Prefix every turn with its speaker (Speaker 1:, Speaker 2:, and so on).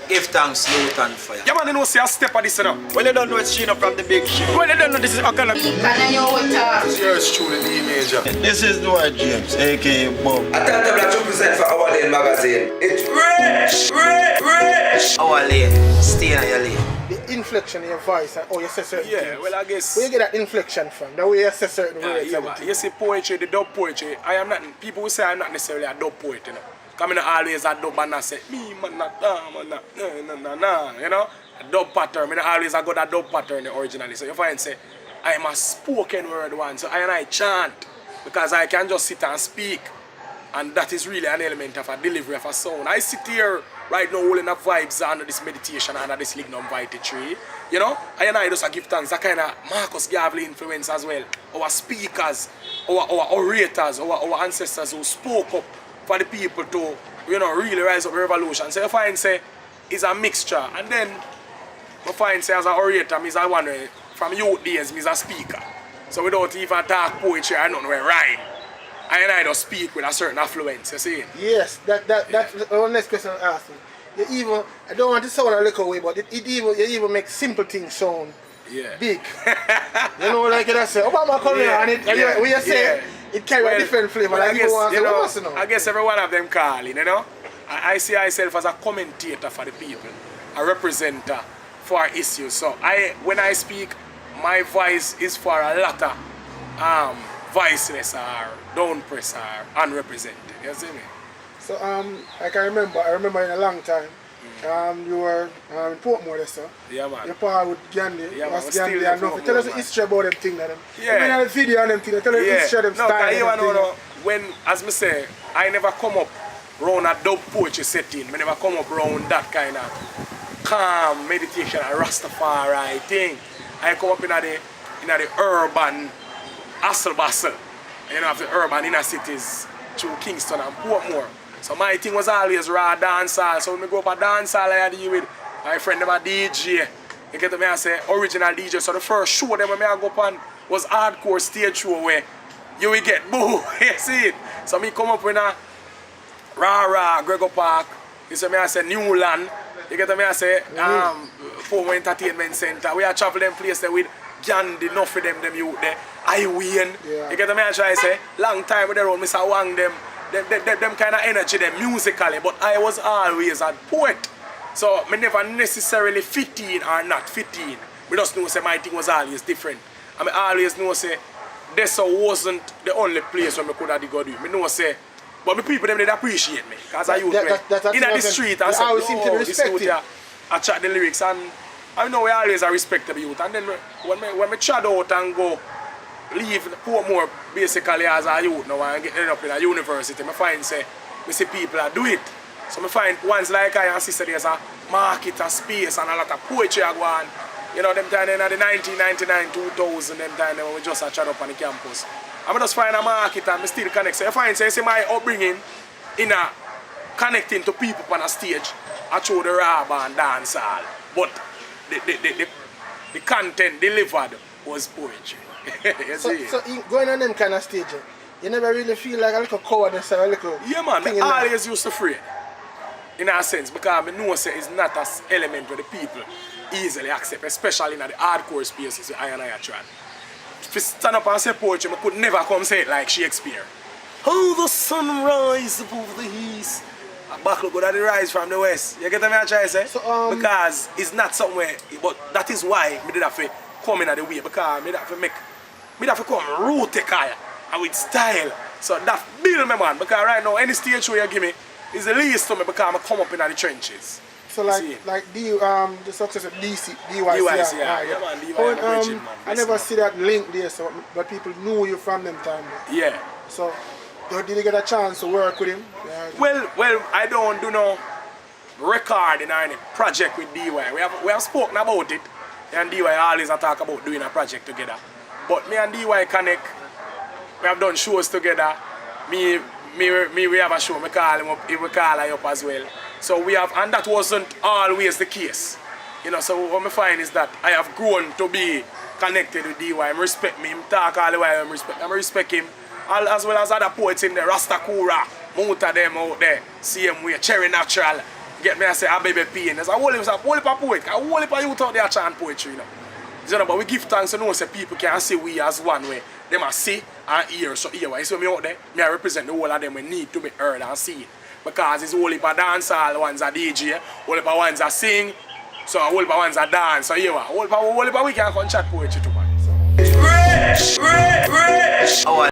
Speaker 1: Give thanks, youth and fire.
Speaker 2: Yeah, man, you know, see a step of this, you know.
Speaker 1: Well, you don't know it's Chino from the big ship.
Speaker 2: Well, you don't know this is a kind of...
Speaker 3: This
Speaker 2: is yours truly, the major.
Speaker 1: This is Dwight James, aka Bob.
Speaker 4: I tell them that you present for Our Lane magazine. It's rich.
Speaker 1: Our lane, stay in your lane.
Speaker 3: The inflection in your voice and how you say certain things.
Speaker 2: Well, I guess...
Speaker 3: Where you get that inflection from? The way you say certain words.
Speaker 2: Yeah, man. You see poetry, the dub poetry, I am not... People will say I'm not necessarily a dub poet, you know. Because I'm not always a dub and I say, me, man, not, man, nah, you know. A dub pattern, I always I got a dub pattern originally. So you find say, I am a spoken word one, so I chant. Because I can just sit and speak. And that is really an element of a delivery of a sound. I sit here right now holding up vibes under this meditation, under this Lignum Vitae tree. You know, I just give thanks. That kind of Marcus Garvey influence as well. Our speakers, our orators, our ancestors who spoke up for the people to, you know, really rise up the revolution. So you find say it's a mixture. And then I find say as an orator, I'm a one way, from youth days, I'm a speaker. So without even talk poetry, I don't know where rhyme. I just speak with a certain affluence, you see?
Speaker 3: Yes, that's the next question I asked you. You even, I don't want to sound a little way, but you even make simple things sound big. You know, like I say, Obama come here and when you say it carry a different flavor.
Speaker 2: Well,
Speaker 3: like
Speaker 2: I guess every one of them calling, you know? I see myself as a commentator for the people, a representative for issues. So when I speak, my voice is for a lot of voiceless or down press or unrepresented. You see me?
Speaker 3: So like I remember in a long time, you were in Portmore, sir.
Speaker 2: Yeah, man.
Speaker 3: Your part with Gandhi.
Speaker 2: Yeah, man.
Speaker 3: Gandhi and nothing. Tell us the history about them thing.
Speaker 2: Yeah.
Speaker 3: The video and them thing. Tell us the history of them style.
Speaker 2: No. When, as me say, I never come up round a dub poetry setting. I never come up round that kind of calm meditation and Rastafari thing. I come up in the urban hustle bustle, you know, of the urban inner cities through Kingston and Portmore. So my thing was always raw dancehall. So when I go up a dancehall, I deal with my friend them a DJ. You get to me, I say original DJ. So the first show them when I go up on was hardcore stage show where you will get boo. You see it? So me come up with a rah Gregor Park. You see me, I say Newland. You get to me, I say Portmore Entertainment Center. We are travel them place there with Gandhi, enough of them youth there. I win.
Speaker 3: Yeah.
Speaker 2: You get me, I try to say, long time with the road, Mr. Wang them kind of energy them musically, but I was always a poet. So I never necessarily fit in or not fit in. We just know say my thing was always different. I always know say this wasn't the only place where I could have go do. I know say, but the people them did appreciate me. Because I used to in the street and say, oh, this youth here, I chat the lyrics and I know we always respect the youth. And then when we chat out and go leave Portmore basically as a youth now and get up in a university, I find say, we see people that do it. So I find ones like I and sister there's a market, a space and a lot of poetry are going. You know, them time in the 1999, 2000, them time when we just chat up on the campus. I just find a market and I still connect. So I find say my upbringing in a connecting to people on a stage, I throw the rap and dancehall. But the content delivered was poetry.
Speaker 3: so going on them kind of stage, you never really feel like a little cowardice or a little...
Speaker 2: Yeah, man, I always used to afraid. In a sense, because I know say it's not an element where the people easily accept, especially in the hardcore spaces where I and I are trying. If you stand up and say poetry, I could never come say it like Shakespeare. How the sun rises above the east. Back look at the rise from the west. You get what I'm trying to say?
Speaker 3: So,
Speaker 2: because it's not somewhere, but that is why I did have to come in the way, because I have to come rooted and with style. So that build me, man, because right now any stage show you give me is the least to me because I come up in the trenches.
Speaker 3: So like the success of DYC,
Speaker 2: yeah, man, DYC,
Speaker 3: I never see that link there, so but people knew you from them time.
Speaker 2: Yeah.
Speaker 3: So did you get a chance to work with him?
Speaker 2: Well, I don't do no recording or any project with DY. We have spoken about it, and DY always talk about doing a project together. But me and DY connect. We have done shows together. We have a show. We call him up. He will call I up as well. So we have, and that wasn't always the case. You know. So what I find is that I have grown to be connected with DY. I respect me. Him talk all the while. I respect him. As well as other poets in there, Rastakura, Muta them out there, same way, Cherry Natural, get get me, I say, I baby pain. There's a whole heap of poet, a whole heap of youth out there chant poetry, you know. You know, but we give thanks to know say people can see we as one way. Them are see and hear. So here, you see me out there, me I represent the whole of them we need to be heard and seen. Because it's whole heap of dancehall, ones are DJ, whole heap of ones are sing, so a whole heap of ones are dance. So here, whole heap of we can come chat poetry too, man. So.
Speaker 4: Rich!